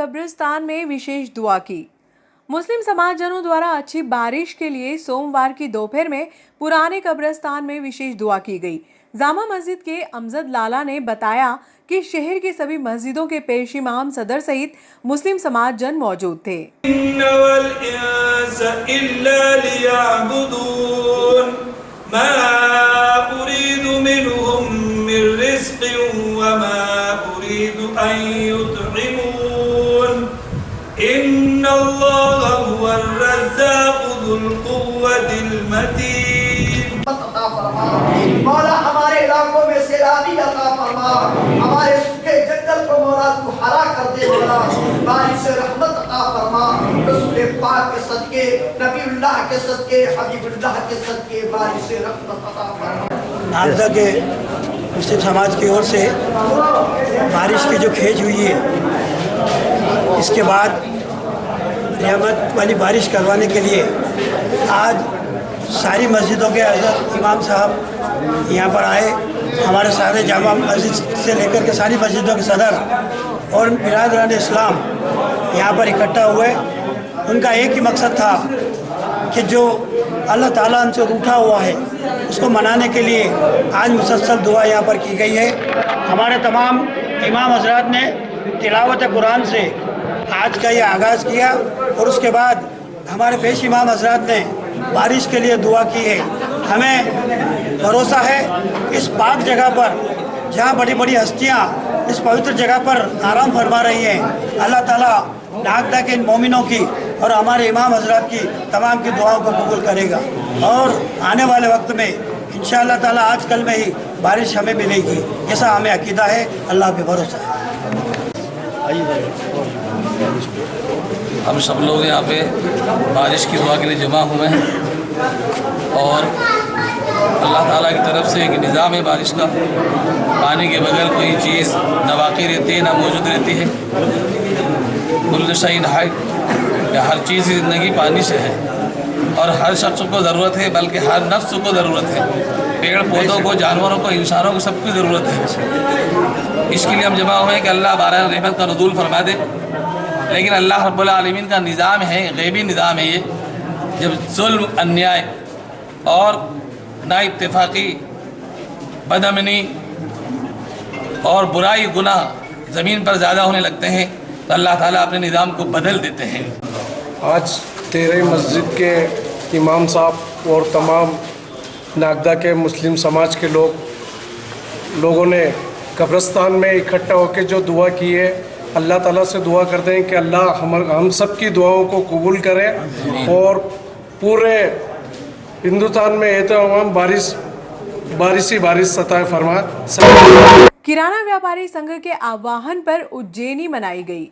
कब्रिस्तान में विशेष दुआ की। मुस्लिम समाजजनों द्वारा अच्छी बारिश के लिए सोमवार की दोपहर में पुराने कब्रिस्तान में विशेष दुआ की गई। जामा मस्जिद के अमजद लाला ने बताया कि शहर की सभी मस्जिदों के पेश इमाम सदर सहित मुस्लिम समाजजन मौजूद थे। मौला हमारे इलाकों में सैलानी अता फरमा, हमारे सूखे जंगल को मौला तू हरा कर दे मौला, बारिश रहमत अता फरमा, रसूल पाक के सदके, नबीउल्लाह के सदके, हबीबुल्लाह के सदके बारिश रहमत अता फरमा। नागदा के मुस्लिम समाज की ओर से बारिश की जो खेज हुई है, इसके बाद रहमत वाली बारिश करवाने के लिए आज सारी मस्जिदों के हज़रत इमाम साहब यहाँ पर आए। हमारे सारे जामा मस्जिद से लेकर के सारी मस्जिदों के सदर और बिरादरान इस्लाम यहाँ पर इकट्ठा हुए। उनका एक ही मकसद था कि जो अल्लाह ताला हमसे रूठा हुआ है उसको मनाने के लिए आज मुसलसल दुआ यहाँ पर की गई है। हमारे तमाम इमाम हज़रात ने तिलावत कुरान से आज का ये आगाज़ किया और उसके बाद हमारे पेश इमाम हज़रात ने बारिश के लिए दुआ की है। हमें भरोसा है इस पाक जगह पर जहाँ बड़ी बड़ी हस्तियाँ इस पवित्र जगह पर आराम फरमा रही हैं, अल्लाह ताला नागदा के इन मोमिनों की और हमारे इमाम हज़रात की तमाम की दुआओं को कबूल करेगा और आने वाले वक्त में इंशाअल्लाह ताला आज कल में ही बारिश हमें मिलेगी, ऐसा हमें अकीदा है, अल्लाह पे भरोसा है। हम सब लोग यहाँ पे बारिश की दुआ के लिए जमा हुए हैं और अल्लाह ताला की तरफ से एक निज़ाम है बारिश का। पानी के बगैर कोई चीज़ न बाकी रहती है, न मौजूद रहती है। कुल्ल शैइन हाय, हर चीज़ की ज़िंदगी पानी से है और हर शख्स को ज़रूरत है, बल्कि हर नफ्स को ज़रूरत है। पेड़ पौधों को, जानवरों को, इंसानों को, सबकी ज़रूरत है। इसके लिए हम जमा हुए हैं कि अल्लाह बारह रहमत का नुज़ूल फरमा दे। लेकिन अल्लाह रब्बुल आलमीन का निज़ाम है, गैबी निज़ाम है ये। जब जुल्म, अन्याय और ना इत्तेफाकी, बदअमनी और बुराई, गुनाह ज़मीन पर ज़्यादा होने लगते हैं तो अल्लाह ताला अपने निज़ाम को बदल देते हैं। आज 13 मस्जिद के इमाम साहब और तमाम नागदा के मुस्लिम समाज के लोगों ने कब्रिस्तान में इकट्ठा होकर जो दुआ की है, अल्लाह ताला से दुआ करते हैं कि अल्लाह हम सब की दुआओं को कबूल करे और पूरे हिंदुस्तान में एहतमाम बारिश सताए फरमा। किराना व्यापारी संघ के आह्वान पर उज्जैनी मनाई गई।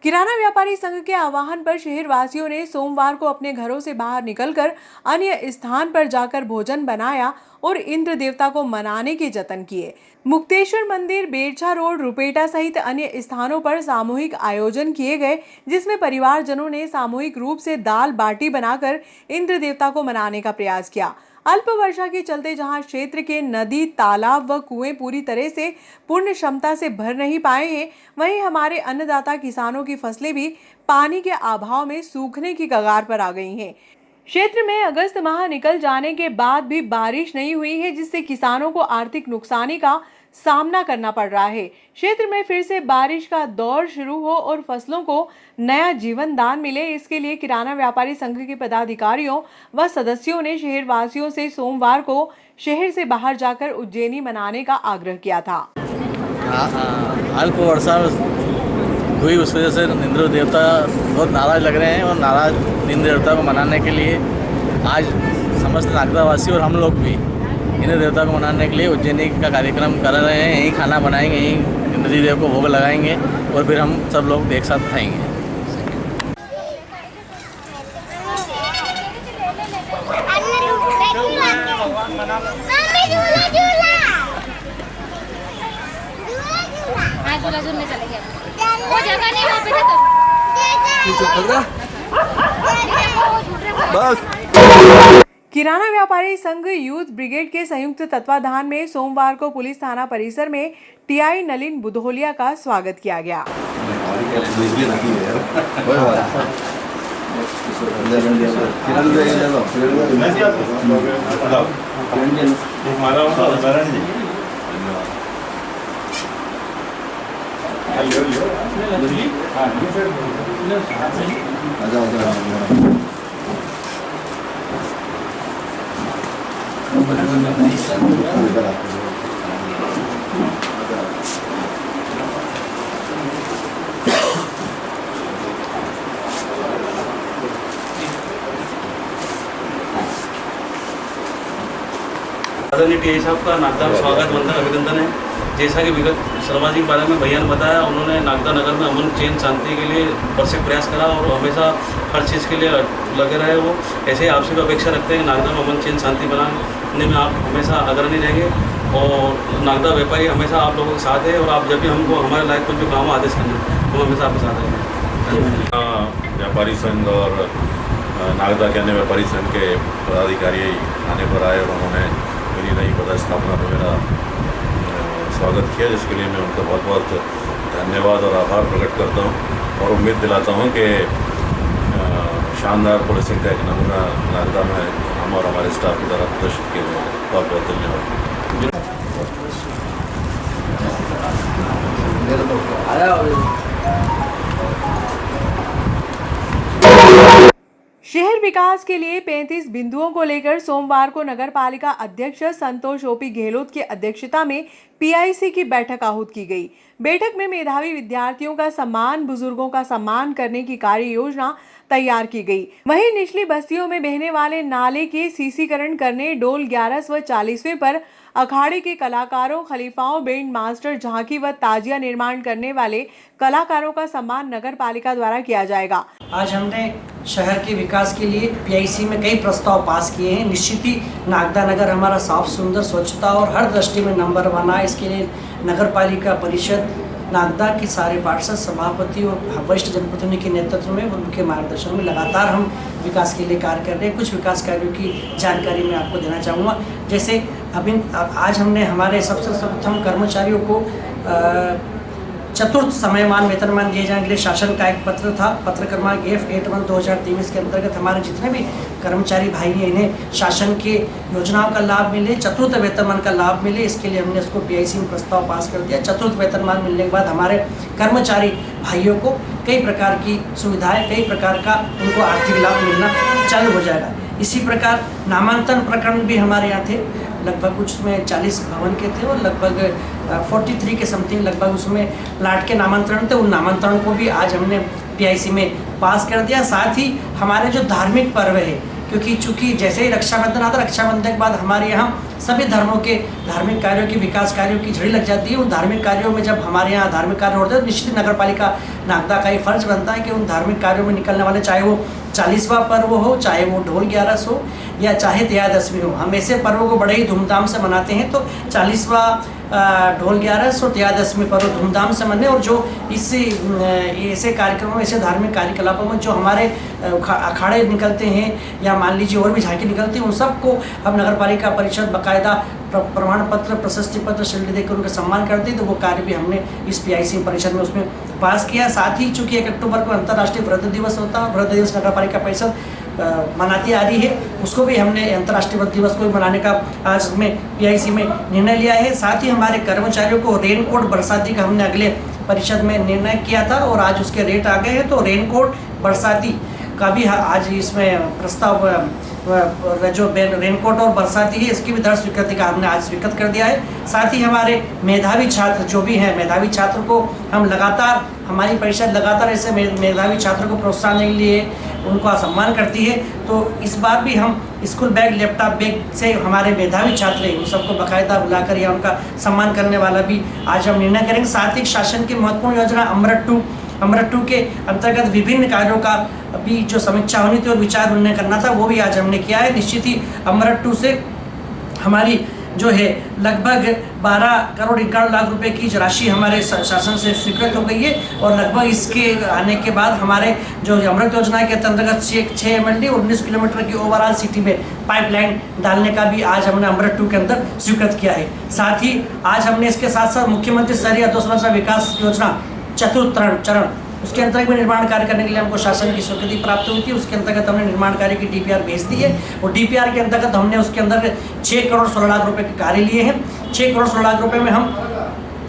किराना व्यापारी संघ के आह्वान पर शहर वासियों ने सोमवार को अपने घरों से बाहर निकलकर अन्य स्थान पर जाकर भोजन बनाया और इंद्र देवता को मनाने के जतन किए। मुक्तेश्वर मंदिर, बेरछा रोड, रुपेटा सहित अन्य स्थानों पर सामूहिक आयोजन किए गए, जिसमें परिवारजनों ने सामूहिक रूप से दाल बाटी बनाकर इंद्र देवता को मनाने का प्रयास किया। अल्प वर्षा के चलते जहां क्षेत्र के नदी, तालाब व कुएं पूरी तरह से पूर्ण क्षमता से भर नहीं पाए हैं, वहीं हमारे अन्नदाता किसानों की फसलें भी पानी के अभाव में सूखने की कगार पर आ गई हैं। क्षेत्र में अगस्त माह निकल जाने के बाद भी बारिश नहीं हुई है, जिससे किसानों को आर्थिक नुकसानी का सामना करना पड़ रहा है। क्षेत्र में फिर से बारिश का दौर शुरू हो और फसलों को नया जीवन दान मिले, इसके लिए किराना व्यापारी संघ के पदाधिकारियों व सदस्यों ने शहर वासियों से सोमवार को शहर से बाहर जाकर उज्जैनी मनाने का आग्रह किया था। अल्प वर्षा हुई, उस वजह से इंद्र देवता बहुत नाराज लग रहे हैं और नाराज इंद्र देवता को मनाने के लिए आज समस्त नागदावासी और हम लोग भी इंद्र देवता को मनाने के लिए उज्जैनी का कार्यक्रम कर रहे हैं। यहीं खाना बनाएंगे, यहीं इंद्र देव को भोग लगाएंगे और फिर हम सब लोग एक साथ खाएंगे। वो जगह नहीं, वहाँ पे किराना व्यापारी संघ यूथ ब्रिगेड के संयुक्त तत्वाधान में सोमवार को पुलिस थाना परिसर में टीआई नलिन बुधोलिया का स्वागत किया गया। आदरणीय टीआई साहब का नागदा में स्वागत वंदन अभिनंदन है। जैसा कि विगत शर्मा जी के बारे में भैया ने बताया, उन्होंने नागदा नगर में अमन चैन शांति के लिए भरसक प्रयास करा और हमेशा हर चीज़ के लिए लगे रहे। वो ऐसे ही आपसे भी अपेक्षा रखते हैं नागदा में अमन चैन शांति बनाने में आप हमेशा अग्रणी रहेंगे और नागदा व्यापारी हमेशा आप लोगों के साथ है और आप जब भी हमको हमारे लायक कुछ भी काम आदेश करना हम हमेशा आपके साथ रहेंगे। व्यापारी संघ और नागदा के अन्य व्यापारी संघ के पदाधिकारी आने पर आए और उन्होंने मेरी नई पदस्थापना पर मेरा स्वागत किया, जिसके लिए मैं उनका बहुत बहुत धन्यवाद और आभार प्रकट करता हूं और उम्मीद दिलाता हूं कि शानदार पुलिसिंग का एक नमूना नागदा में हम और हमारे स्टाफ की द्वारा प्रदर्शित किए गए। बहुत बहुत धन्यवाद। शहर विकास के लिए 35 बिंदुओं को लेकर सोमवार को नगर पालिका अध्यक्ष संतोष ओपी गहलोत की अध्यक्षता में पीआईसी की बैठक आहूत की गई। बैठक में मेधावी विद्यार्थियों का सम्मान, बुजुर्गों का सम्मान करने की कार्य योजना तैयार की गई। वहीं निचली बस्तियों में बहने वाले नाले के सीसीकरण करने, डोल 11 व 40वें पर अखाड़े के कलाकारों, खलीफाओं, बैंड मास्टर, झांकी व ताजिया निर्माण करने वाले कलाकारों का सम्मान नगर पालिका द्वारा किया जाएगा। आज हमने शहर के विकास के लिए पीआईसी में कई प्रस्ताव पास किए हैं। निश्चित ही नागदा नगर हमारा साफ, सुंदर, स्वच्छता और हर दृष्टि में नंबर 1 है। इसके लिए नगर पालिका परिषद नागदा के सारे पार्षद, सभापति और वरिष्ठ जनप्रतिनिधि के नेतृत्व में, उनके मार्गदर्शन में लगातार हम विकास के लिए कार्य कर रहे हैं। कुछ विकास कार्यों की जानकारी मैं आपको देना चाहूँगा। जैसे आज हमने हमारे सबसे सर्वप्रथम कर्मचारियों को चतुर्थ समयमान वेतनमान दिए जाने के लिए शासन का एक पत्र था। पत्र क्रमांक F81/2023 के अंतर्गत हमारे जितने भी कर्मचारी भाई हैं, इन्हें शासन के योजनाओं का लाभ मिले, चतुर्थ वेतनमान का लाभ मिले, इसके लिए हमने इसको पीआईसी में प्रस्ताव पास कर दिया। चतुर्थ वेतनमान मिलने के बाद हमारे कर्मचारी भाइयों को कई प्रकार की सुविधाएं, कई प्रकार का उनको आर्थिक लाभ मिलना चालू हो जाएगा। इसी प्रकार नामांकन प्रकरण भी हमारे यहाँ थे, लगभग उसमें 40 भवन के थे और लगभग 43 के समथिंग लगभग उसमें प्लाट के नामांतरण थे। उन नामांतरण को भी आज हमने पीआईसी में पास कर दिया। साथ ही हमारे जो धार्मिक पर्व है, क्योंकि चूँकि जैसे ही रक्षाबंधन आता है, रक्षाबंधन के बाद हमारे यहाँ सभी धर्मों के धार्मिक कार्यों की, विकास कार्यों की झड़ी लग जाती है। उन धार्मिक कार्यों में जब हमारे यहाँ धार्मिक कार्य होते हैं तो निश्चित नगर पालिका नागदा का ये फर्ज बनता है कि उन धार्मिक कार्यों में निकलने वाले, चाहे वो 40वां पर्व हो, चाहे वो ढोल 11 हो या चाहे त्रियादशमी हो, हम ऐसे पर्वों को बड़े ही धूमधाम से मनाते हैं। तो 40वां ढोल 11 और त्रियादशमी पर्व धूमधाम से मने, और जो इस ऐसे कार्यक्रमों, ऐसे धार्मिक कार्यकलापों में जो हमारे अखाड़े निकलते हैं या मान लीजिए और भी झांकी निकलती है, उन सबको अब नगर पालिका परिषद बाकायदा प्रमाण पत्र, प्रशस्ति पत्र, शील्ड देकर उनका सम्मान करती है। तो वो कार्य भी हमने इस पीआईसी परिषद में उसमें पास किया। साथ ही चूँकि 1 अक्टूबर को अंतर्राष्ट्रीय वृद्ध दिवस होता है, वृद्ध दिवस नगर पालिका परिषद मनाती आ रही है, उसको भी हमने अंतर्राष्ट्रीय वृद्ध दिवस को भी मनाने का आज में पीआईसी में निर्णय लिया है। साथ ही हमारे कर्मचारियों को रेनकोट बरसाती का हमने अगले परिषद में निर्णय किया था और आज उसके रेट आ गए हैं। तो रेनकोट बरसाती का भी आज इसमें प्रस्ताव, जो रेनकोट और बरसाती है, इसकी भी दर स्वीकृति का हमने आज स्वीकृत कर दिया है। साथ ही हमारे मेधावी छात्र जो भी हैं, मेधावी छात्र को हम लगातार, हमारी परिषद लगातार ऐसे मेधावी छात्रों को प्रोत्साहन देने के लिए उनका सम्मान करती है। तो इस बार भी हम स्कूल बैग, लैपटॉप बैग से हमारे मेधावी छात्र हैं उन सबको बाकायदा बुलाकर या उनका सम्मान करने वाला भी आज हम निर्णय करेंगे। साथ ही शासन की महत्वपूर्ण योजना अमृत 2 के अंतर्गत विभिन्न कार्यों का भी जो समीक्षा होनी थी और विचार उन्हें करना था, वो भी आज हमने किया है। निश्चित ही अमृत 2 से हमारी जो है लगभग 12 करोड़ 51 लाख रुपए की राशि हमारे शासन से स्वीकृत हो गई है और लगभग इसके आने के बाद हमारे जो अमृत योजना के अंतर्गत 6 MLD और 19 किलोमीटर की ओवरऑल सिटी में पाइपलाइन डालने का भी आज हमने अमृत 2 के अंदर स्वीकृत किया है। साथ ही आज हमने इसके साथ साथ मुख्यमंत्री स्तरीय अधोसंरचना विकास योजना चतुर्थ चरण उसके अंतर्गत भी निर्माण कार्य करने के लिए हमको शासन की स्वीकृति प्राप्त हुई थी। उसके अंतर्गत हमने निर्माण कार्य की DPR भेज दी है और DPR के अंतर्गत हमने उसके अंदर 6 करोड़ 16 लाख रुपए के कार्य लिए हैं। 6 करोड़ 16 लाख रुपए में हम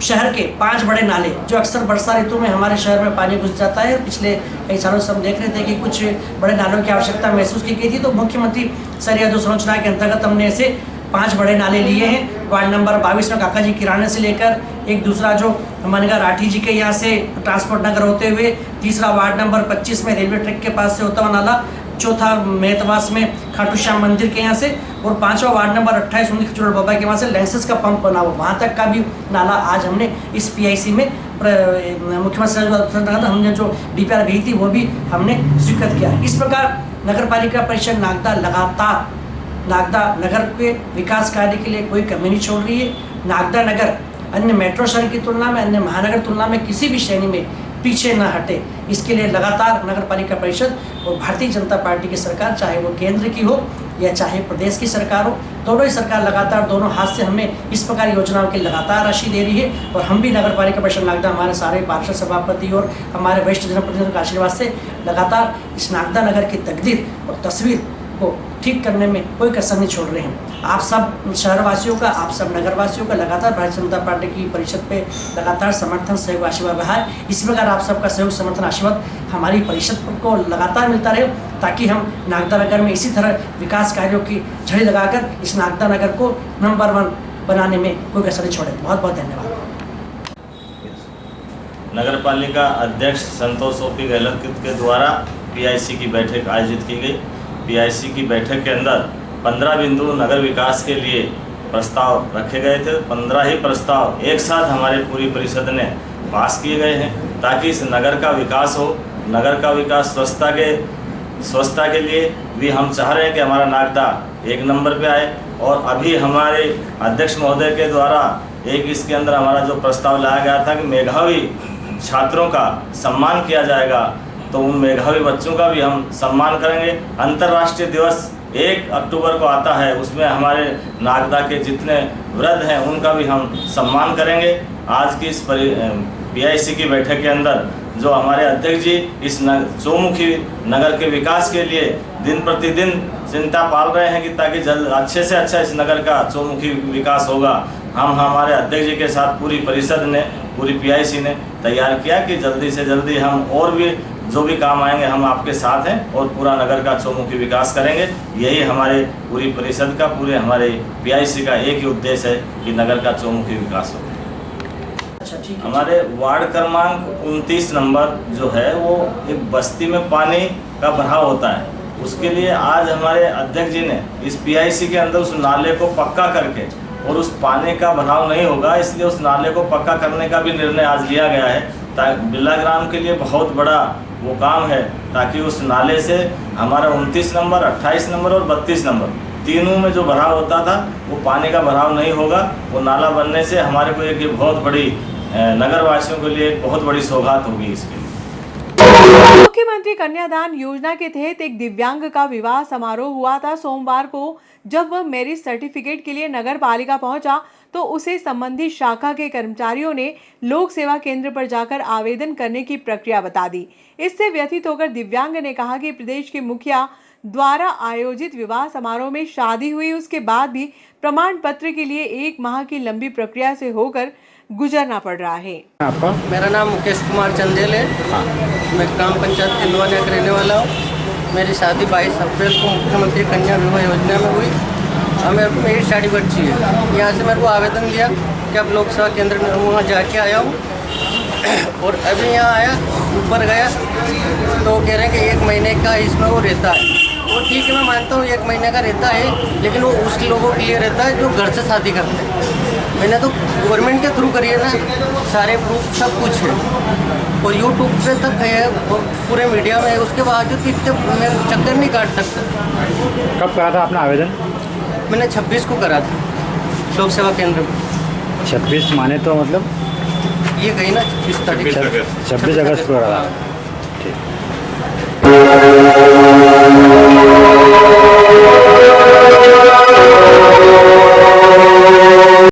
शहर के 5 बड़े नाले, जो अक्सर वर्षा ऋतु में हमारे शहर में पानी घुस जाता है, पिछले कई सालों से हम देख रहे थे कि कुछ बड़े नालों की आवश्यकता महसूस की गई थी, तो मुख्यमंत्री शहरी अधोसंरचना के अंतर्गत हमने ऐसे 5 बड़े नाले लिए हैं। वार्ड नंबर 22 में काका जी किराने से लेकर, एक दूसरा जो मनगा राठी जी के यहाँ से ट्रांसपोर्ट नगर होते हुए, तीसरा वार्ड नंबर 25 में रेलवे ट्रैक के पास से होता हुआ नाला, चौथा मेहतवास में खाटू श्याम मंदिर के यहाँ से, और 5वां वार्ड नंबर 28 उन्नीस खिचड़ बाबा के वहाँ से लेंसेज का पंप बना हुआ, वहाँ तक का भी नाला आज हमने इस PIC में मुख्यमंत्री हमने जो DPR भेजी थी वो भी हमने स्वीकृत किया। इस प्रकार नगर पालिका परिषद नागदा लगातार नागदा नगर के विकास कार्य के लिए कोई कमी नहीं छोड़ रही है। नागदा नगर अन्य मेट्रो शहर की तुलना में, अन्य महानगर तुलना में किसी भी श्रेणी में पीछे न हटे, इसके लिए लगातार नगर पालिका परिषद और भारतीय जनता पार्टी की सरकार, चाहे वो केंद्र की हो या चाहे प्रदेश की सरकार हो, दोनों ही सरकार लगातार दोनों हाथ से हमें इस प्रकार योजनाओं की लगातार राशि दे रही है। और हम भी नगर पालिका परिषद नागदा, हमारे सारे पार्षद सभापति और हमारे वरिष्ठ जनप्रतिनिधियों के आशीर्वाद से लगातार इस नागदा नगर की तकदीर और तस्वीर को ठीक करने में कोई कसर नहीं छोड़ रहे हैं। आप सब शहरवासियों का, आप सब नगरवासियों का लगातार भारतीय जनता पार्टी की परिषद पे लगातार समर्थन, सहयोग, आशीर्वाद रहा है। इसी प्रकार आप सबका सहयोग, समर्थन, आशीर्वाद हमारी परिषद को लगातार मिलता रहे, ताकि हम नागदा नगर में इसी तरह विकास कार्यों की झड़ी लगाकर इस नागदा नगर को नंबर 1 बनाने में कोई कसर नहीं छोड़े। बहुत बहुत धन्यवाद। नगर पालिका अध्यक्ष संतोष ओपी गहलोत के द्वारा PIC की बैठक आयोजित की गई। PIC की बैठक के अंदर 15 बिंदु नगर विकास के लिए प्रस्ताव रखे गए थे। 15 ही प्रस्ताव एक साथ हमारे पूरी परिषद ने पास किए गए हैं, ताकि इस नगर का विकास हो। नगर का विकास स्वच्छता के लिए भी हम चाह रहे हैं कि हमारा नागदा 1 नंबर पे आए। और अभी हमारे अध्यक्ष महोदय के द्वारा एक इसके अंदर हमारा जो प्रस्ताव लाया गया था कि मेधावी छात्रों का सम्मान किया जाएगा, तो उन मेधावी बच्चों का भी हम सम्मान करेंगे। अंतर्राष्ट्रीय दिवस 1 अक्टूबर को आता है, उसमें हमारे नागदा के जितने वृद्ध हैं उनका भी हम सम्मान करेंगे। आज की इस PIC की बैठक के अंदर जो हमारे अध्यक्ष जी इस चौमुखी नगर के विकास के लिए दिन प्रतिदिन चिंता पाल रहे हैं कि ताकि जल्द अच्छे से अच्छा इस नगर का चौमुखी विकास होगा। हम हमारे अध्यक्ष जी के साथ पूरी परिषद ने, पूरी PIC ने तैयार किया कि जल्दी से जल्दी हम और भी जो भी काम आएंगे हम आपके साथ हैं और पूरा नगर का चौमुखी विकास करेंगे। यही हमारे पूरी परिषद का, पूरे हमारे PIC का एक ही उद्देश्य है कि नगर का चौमुखी विकास हो। हमारे वार्ड क्रमांक 29 नंबर जो है वो एक बस्ती में पानी का भराव होता है, उसके लिए आज हमारे अध्यक्ष जी ने इस PIC के अंदर उस नाले को पक्का करके, और उस पानी का भराव नहीं होगा इसलिए उस नाले को पक्का करने का भी निर्णय आज लिया गया है। ताकि बिरला ग्राम के लिए बहुत बड़ा वो काम है, ताकि उस नाले से हमारा 29 नंबर, 28 नंबर और 32 नंबर तीनों में जो भराव होता था वो पानी का भराव नहीं होगा। वो नाला बनने से हमारे को एक बहुत बड़ी नगरवासियों के लिए बहुत बड़ी सौगात होगी। इसके लिए मुख्यमंत्री कन्यादान योजना के तहत एक दिव्यांग का विवाह समारोह हुआ था। सोमवार को जब वह मैरिज सर्टिफिकेट के लिए नगर पालिका पहुंचा तो उसे संबंधित शाखा के कर्मचारियों ने लोक सेवा केंद्र पर जाकर आवेदन करने की प्रक्रिया बता दी। इससे व्यथित होकर दिव्यांग ने कहा कि प्रदेश के मुखिया द्वारा आयोजित विवाह समारोह में शादी हुई, उसके बाद भी प्रमाण पत्र के लिए 1 माह की लंबी प्रक्रिया से होकर गुजरना पड़ रहा है। आपका? मेरा नाम मुकेश कुमार चंदेल है। मैं ग्राम पंचायत तिलवानिया का रहने वाला हूँ। मेरी शादी 22 अप्रैल को मुख्यमंत्री कन्या विवाह योजना में हुई। हमें मेरी शादी बच्ची है। यहाँ से मेरे को आवेदन दिया कि अब लोक सेवा केंद्र में वहाँ जाके आया हूँ और अभी यहाँ आया, ऊपर गया तो कह रहे हैं कि 1 महीने का इसमें वो रहता है। वो ठीक है, मैं मानता हूँ 1 महीने का रहता है, लेकिन वो उस लोगों के लिए रहता है जो घर से शादी करते हैं। मैंने तो गवर्नमेंट के थ्रू करी है ना, सारे प्रूफ सब कुछ है और यूट्यूब पे तक है और पूरे मीडिया में है। उसके बावजूद भी इतने मैं चक्कर नहीं काट सकता। कब करा था अपना आवेदन? मैंने 26 को करा था लोक सेवा केंद्र में। 26 माने तो मतलब ये गई ना 26 तारीख, 26 अगस्त को करा था। ठीक।